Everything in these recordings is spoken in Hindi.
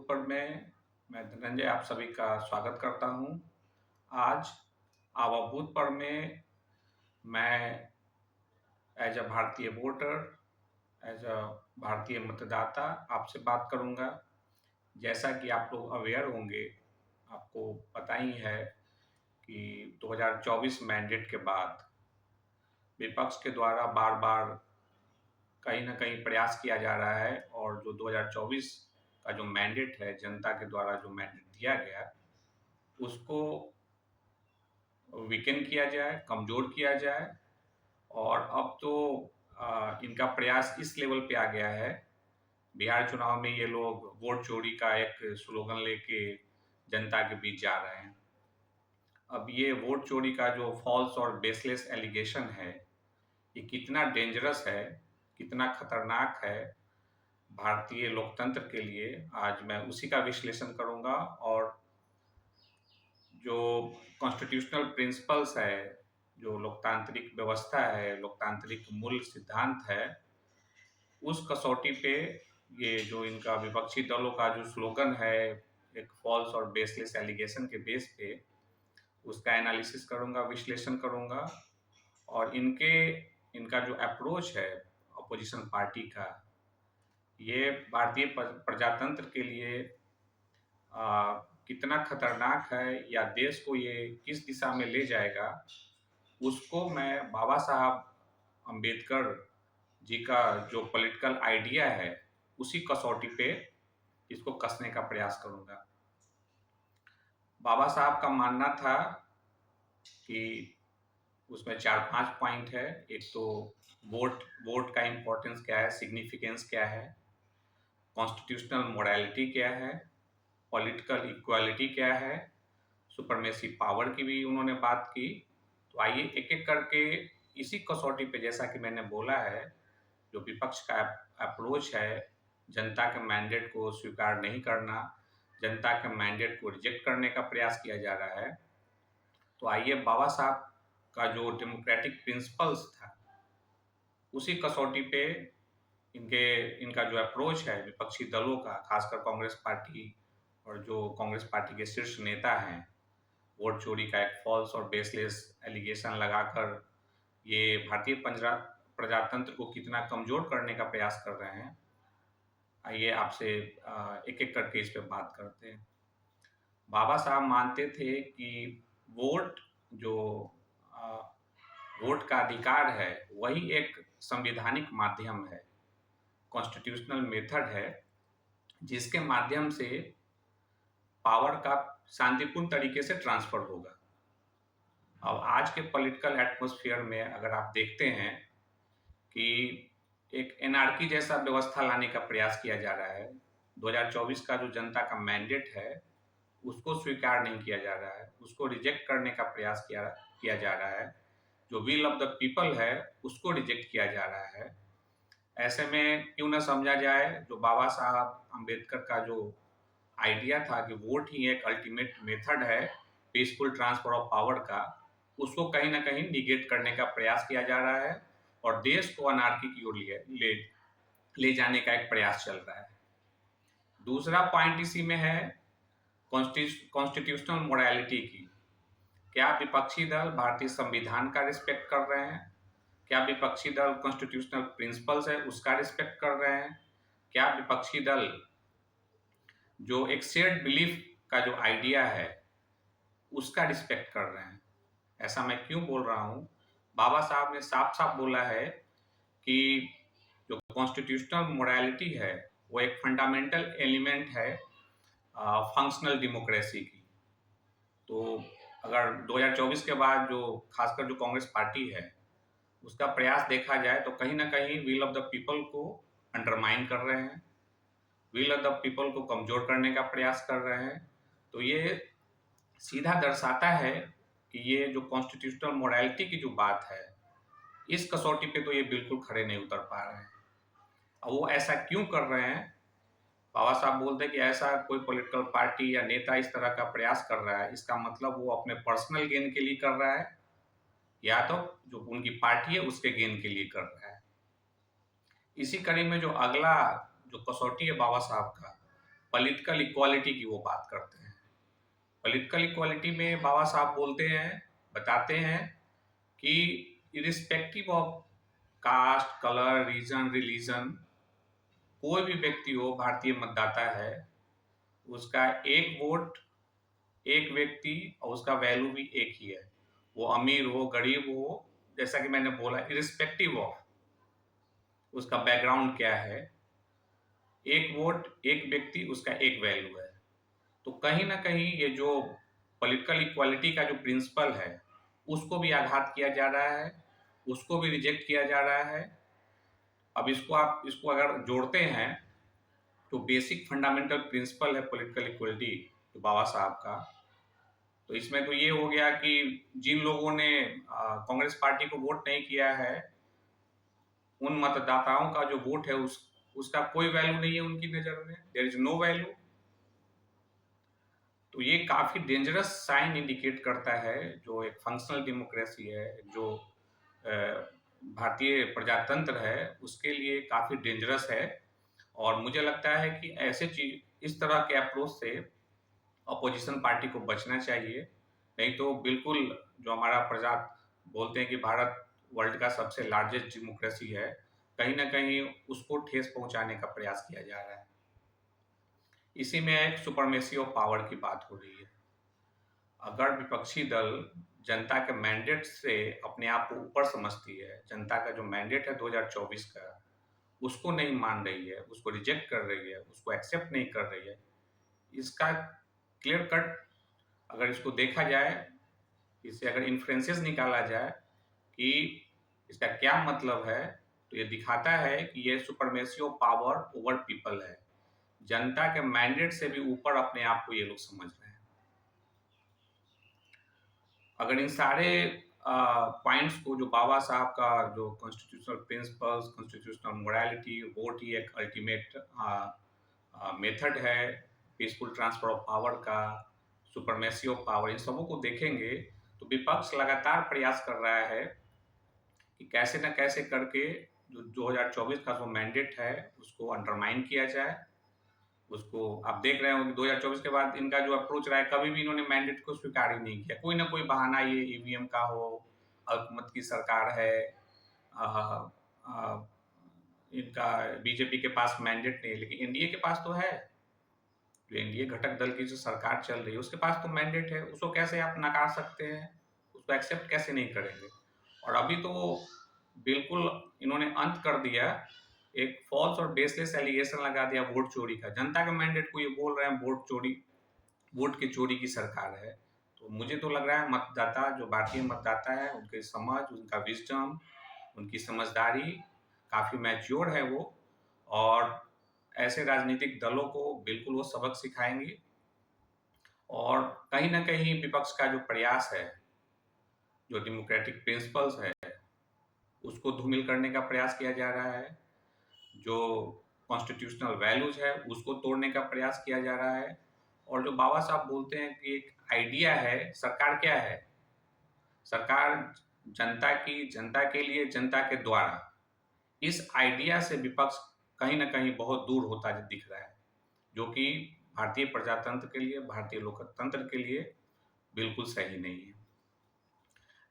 पर्व में मैं धनंजय आप सभी का स्वागत करता हूं। आज भूत पर्व में मैं एज अ भारतीय वोटर, एज अ भारतीय मतदाता आपसे बात करूंगा। जैसा कि आप लोग अवेयर होंगे, आपको पता ही है कि 2024 मैंडेट के बाद विपक्ष के द्वारा बार बार कहीं ना कहीं प्रयास किया जा रहा है और जो 2024 का जो मैंडेट है, जनता के द्वारा जो मैंडेट दिया गया, उसको वीकेंड किया जाए, कमज़ोर किया जाए। और अब तो इनका प्रयास इस लेवल पे आ गया है। बिहार चुनाव में ये लोग वोट चोरी का एक स्लोगन लेके जनता के बीच जा रहे हैं। अब ये वोट चोरी का जो फॉल्स और बेसलेस एलिगेशन है, ये कितना डेंजरस है, कितना खतरनाक है भारतीय लोकतंत्र के लिए, आज मैं उसी का विश्लेषण करूंगा। और जो कॉन्स्टिट्यूशनल प्रिंसिपल्स है, जो लोकतांत्रिक व्यवस्था है, लोकतांत्रिक मूल सिद्धांत है, उस कसौटी पे ये जो इनका विपक्षी दलों का जो स्लोगन है, एक फॉल्स और बेसलेस एलिगेशन के बेस पे, उसका एनालिसिस करूंगा, विश्लेषण करूंगा। और इनका जो अप्रोच है अपोजिशन पार्टी का, ये भारतीय प्रजातंत्र के लिए कितना खतरनाक है या देश को ये किस दिशा में ले जाएगा, उसको मैं बाबा साहब अंबेडकर जी का जो पॉलिटिकल आइडिया है, उसी कसौटी पे इसको कसने का प्रयास करूंगा। बाबा साहब का मानना था कि उसमें 4-5 पॉइंट है। एक तो वोट का इम्पोर्टेंस क्या है, सिग्निफिकेंस क्या है, कॉन्स्टिट्यूशनल मोरालिटी क्या है, पॉलिटिकल इक्वालिटी क्या है, सुपरमेसी पावर की भी उन्होंने बात की। तो आइए एक एक करके इसी कसौटी पे, जैसा कि मैंने बोला है, जो विपक्ष का अप्रोच है, जनता के मैंडेट को स्वीकार नहीं करना, जनता के मैंडेट को रिजेक्ट करने का प्रयास किया जा रहा है। तो आइए बाबा साहब का जो डेमोक्रेटिक प्रिंसिपल्स था, उसी कसौटी पे इनका जो अप्रोच है विपक्षी दलों का, खासकर कांग्रेस पार्टी और जो कांग्रेस पार्टी के शीर्ष नेता हैं, वोट चोरी का एक फॉल्स और बेसलेस एलिगेशन लगाकर ये भारतीय प्रजातंत्र को कितना कमजोर करने का प्रयास कर रहे हैं। आइए आपसे एक एक करके इस पे बात करते हैं। बाबा साहब मानते थे कि वोट जो वोट का अधिकार है, वही एक संवैधानिक माध्यम है, कॉन्स्टिट्यूशनल मेथड है, जिसके माध्यम से पावर का शांतिपूर्ण तरीके से ट्रांसफर होगा। अब आज के पॉलिटिकल एटमॉस्फेयर में अगर आप देखते हैं कि एक एनार्की जैसा व्यवस्था लाने का प्रयास किया जा रहा है, 2024 का जो जनता का मैंडेट है, उसको स्वीकार नहीं किया जा रहा है, उसको रिजेक्ट करने का प्रयास किया जा रहा है, जो विल ऑफ द पीपल है उसको रिजेक्ट किया जा रहा है। ऐसे में क्यों ना समझा जाए जो बाबा साहब अंबेडकर का जो आइडिया था कि वोट ही एक अल्टीमेट मेथड है पीसफुल ट्रांसफर ऑफ पावर का, उसको कहीं ना कहीं निगेट करने का प्रयास किया जा रहा है और देश को अनार्की की ओर ले जाने का एक प्रयास चल रहा है। दूसरा पॉइंट इसी में है कॉन्स्टिट्यूशनल मोरालिटी की। क्या विपक्षी दल भारतीय संविधान का रिस्पेक्ट कर रहे हैं? क्या विपक्षी दल कॉन्स्टिट्यूशनल प्रिंसिपल्स है उसका रिस्पेक्ट कर रहे हैं? क्या विपक्षी दल जो एक शेयर्ड बिलीफ का जो आइडिया है उसका रिस्पेक्ट कर रहे हैं? ऐसा मैं क्यों बोल रहा हूं? बाबा साहब ने साफ साफ बोला है कि जो कॉन्स्टिट्यूशनल मोरालिटी है वो एक फंडामेंटल एलिमेंट है फंक्शनल डेमोक्रेसी की। तो अगर 2024 के बाद जो खासकर जो कांग्रेस पार्टी है उसका प्रयास देखा जाए तो कहीं ना कहीं विल ऑफ द पीपल को अंडरमाइन कर रहे हैं, विल ऑफ द पीपल को कमजोर करने का प्रयास कर रहे हैं। तो ये सीधा दर्शाता है कि ये जो कॉन्स्टिट्यूशनल मोरालिटी की जो बात है, इस कसौटी पे तो ये बिल्कुल खड़े नहीं उतर पा रहे हैं। और वो ऐसा क्यों कर रहे हैं? बाबा साहब बोलते हैं कि ऐसा कोई पॉलिटिकल पार्टी या नेता इस तरह का प्रयास कर रहा है, इसका मतलब वो अपने पर्सनल गेन के लिए कर रहा है या तो जो उनकी पार्टी है उसके गेन के लिए कर रहा है। इसी कड़ी में जो अगला जो कसौटी है बाबा साहब का, पॉलिटिकल इक्वालिटी की वो बात करते हैं। पॉलिटिकल इक्वालिटी में बाबा साहब बोलते हैं, बताते हैं कि irrespective of caste, colour, region, religion, कोई भी व्यक्ति हो, भारतीय मतदाता है, उसका एक वोट, एक व्यक्ति, और उसका वैल्यू भी एक ही है। वो अमीर हो, गरीब हो, जैसा कि मैंने बोला, इरिस्पेक्टिव ऑफ उसका बैकग्राउंड क्या है, एक वोट, एक व्यक्ति, उसका एक वैल्यू है। तो कहीं ना कहीं ये जो पॉलिटिकल इक्वालिटी का जो प्रिंसिपल है, उसको भी आघात किया जा रहा है, उसको भी रिजेक्ट किया जा रहा है। अब इसको अगर जोड़ते हैं, तो बेसिक फंडामेंटल प्रिंसिपल है पॉलिटिकल इक्वलिटी तो बाबा साहब का। तो इसमें तो ये हो गया कि जिन लोगों ने कांग्रेस पार्टी को वोट नहीं किया है, उन मतदाताओं का जो वोट है उसका कोई वैल्यू नहीं है उनकी नजर में, देयर इज नो वैल्यू। तो ये काफी डेंजरस साइन इंडिकेट करता है, जो एक फंक्शनल डेमोक्रेसी है, जो भारतीय प्रजातंत्र है, उसके लिए काफी डेंजरस है। और मुझे लगता है कि ऐसे चीज, इस तरह के अप्रोच से अपोजिशन पार्टी को बचना चाहिए। नहीं तो बिल्कुल, जो हमारा प्रजा बोलते हैं कि भारत वर्ल्ड का सबसे लार्जेस्ट डेमोक्रेसी है, कहीं ना कहीं उसको ठेस पहुंचाने का प्रयास किया जा रहा है। इसी में एक सुपरमेसी ऑफ पावर की बात हो रही है। अगर विपक्षी दल जनता के मैंडेट से अपने आप को ऊपर समझती है, जनता का जो मैंडेट है 2024 का, उसको नहीं मान रही है, उसको रिजेक्ट कर रही है, उसको एक्सेप्ट नहीं कर रही है, इसका क्लियर कट अगर इसको देखा जाए, इससे अगर इन्फ्रेंसेस निकाला जाए कि इसका क्या मतलब है, तो ये दिखाता है कि ये supremacy of power over people है। जनता के मैंडेट से भी ऊपर अपने आप को ये लोग समझ रहे हैं। अगर इन सारे पॉइंट्स को, जो बाबा साहब का जो constitutional principles, constitutional morality, vote ही एक अल्टीमेट मेथड है पीसफुल ट्रांसफर ऑफ पावर का, सुपरमेसी ऑफ पावर, इन सबों को देखेंगे तो विपक्ष लगातार प्रयास कर रहा है कि कैसे न कैसे करके जो 2024 का जो मैंडेट है उसको अंडरमाइन किया जाए। उसको आप देख रहे हो कि 2024 के बाद इनका जो अप्रोच रहा है, कभी भी इन्होंने मैंडेट को स्वीकार ही नहीं किया। कोई ना कोई बहाना, ये ईवीएम का हो, अल्पमत की सरकार है, आ, आ, इनका बीजेपी के पास मैंडेट नहीं है, लेकिन एनडीए के पास तो है। जो एनडीए घटक दल की जो सरकार चल रही है, उसके पास तो मैंडेट है। उसको कैसे आप नकार सकते हैं, उसको एक्सेप्ट कैसे नहीं करेंगे? और अभी तो बिल्कुल इन्होंने अंत कर दिया, एक फॉल्स और बेसलेस एलिगेशन लगा दिया वोट चोरी का। जनता के मैंडेट को ये बोल रहे हैं वोट चोरी, वोट की चोरी की सरकार है। तो मुझे तो लग रहा है मतदाता, जो भारतीय मतदाता है, उनकी समझ, उनका विजडम, उनकी समझदारी काफ़ी मैच्योर है वो, और ऐसे राजनीतिक दलों को बिल्कुल वो सबक सिखाएंगी। और कहीं ना कहीं विपक्ष का जो प्रयास है, जो डेमोक्रेटिक प्रिंसिपल्स है, उसको धूमिल करने का प्रयास किया जा रहा है। जो कॉन्स्टिट्यूशनल वैल्यूज है उसको तोड़ने का प्रयास किया जा रहा है। और जो बाबा साहब बोलते हैं कि एक आइडिया है, सरकार क्या है? सरकार जनता की, जनता के लिए, जनता के द्वारा, इस आइडिया से विपक्ष कहीं ना कहीं बहुत दूर होता दिख रहा है, जो कि भारतीय प्रजातंत्र के लिए, भारतीय लोकतंत्र के लिए बिल्कुल सही नहीं है।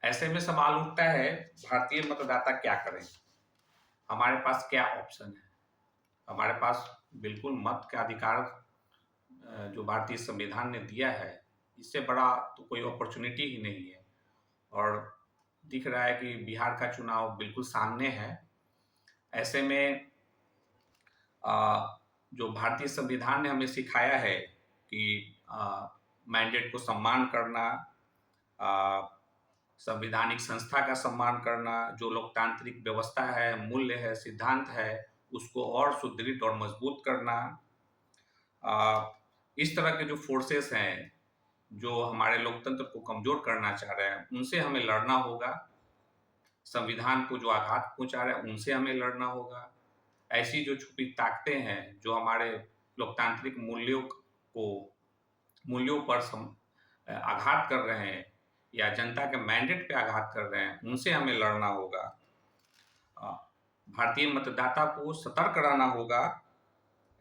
ऐसे में सवाल उठता है, भारतीय मतदाता क्या करें? हमारे पास क्या ऑप्शन है? हमारे पास बिल्कुल मत का अधिकार जो भारतीय संविधान ने दिया है, इससे बड़ा तो कोई अपॉर्चुनिटी ही नहीं है। और दिख रहा है कि बिहार का चुनाव बिल्कुल सामने है। ऐसे में जो भारतीय संविधान ने हमें सिखाया है कि मैंडेट को सम्मान करना, संवैधानिक संस्था का सम्मान करना, जो लोकतांत्रिक व्यवस्था है, मूल्य है, सिद्धांत है, उसको और सुदृढ़ और मजबूत करना, इस तरह के जो फोर्सेस हैं जो हमारे लोकतंत्र को कमजोर करना चाह रहे हैं, उनसे हमें लड़ना होगा। संविधान को जो आघात पहुंचा रहे हैं, उनसे हमें लड़ना होगा। ऐसी जो छुपी ताकतें हैं जो हमारे लोकतांत्रिक मूल्यों पर आघात कर रहे हैं, या जनता के मैंडेट पे आघात कर रहे हैं, उनसे हमें लड़ना होगा। भारतीय मतदाता को सतर्क रहना होगा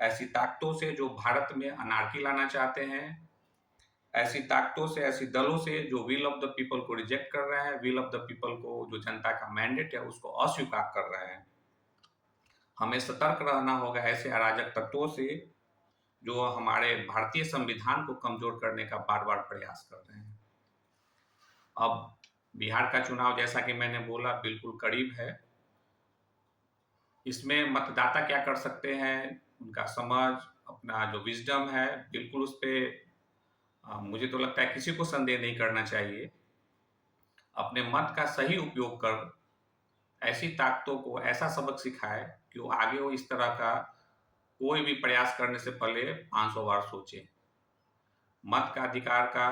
ऐसी ताकतों से जो भारत में अनार्की लाना चाहते हैं, ऐसी ताकतों से, ऐसी दलों से जो विल ऑफ द पीपल को रिजेक्ट कर रहे हैं, विल ऑफ द पीपल को, जो जनता का मैंडेट है उसको अस्वीकार कर रहे हैं। हमें सतर्क रहना होगा ऐसे अराजक तत्वों से जो हमारे भारतीय संविधान को कमजोर करने का बार बार प्रयास कर रहे हैं। अब बिहार का चुनाव, जैसा कि मैंने बोला, बिल्कुल करीब है। इसमें मतदाता क्या कर सकते हैं, उनका समझ, अपना जो विजडम है, बिल्कुल उस पर मुझे तो लगता है किसी को संदेह नहीं करना चाहिए। अपने मत का सही उपयोग कर ऐसी ताकतों को ऐसा सबक सिखाए कि वो आगे वो इस तरह का कोई भी प्रयास करने से पहले 500 बार सोचे। मत का अधिकार का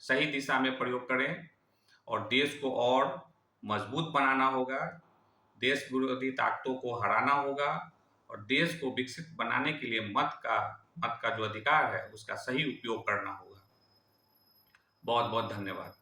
सही दिशा में प्रयोग करें और देश को और मजबूत बनाना होगा, देश विरोधी ताकतों को हराना होगा और देश को विकसित बनाने के लिए मत का जो अधिकार है उसका सही उपयोग करना होगा। बहुत बहुत धन्यवाद।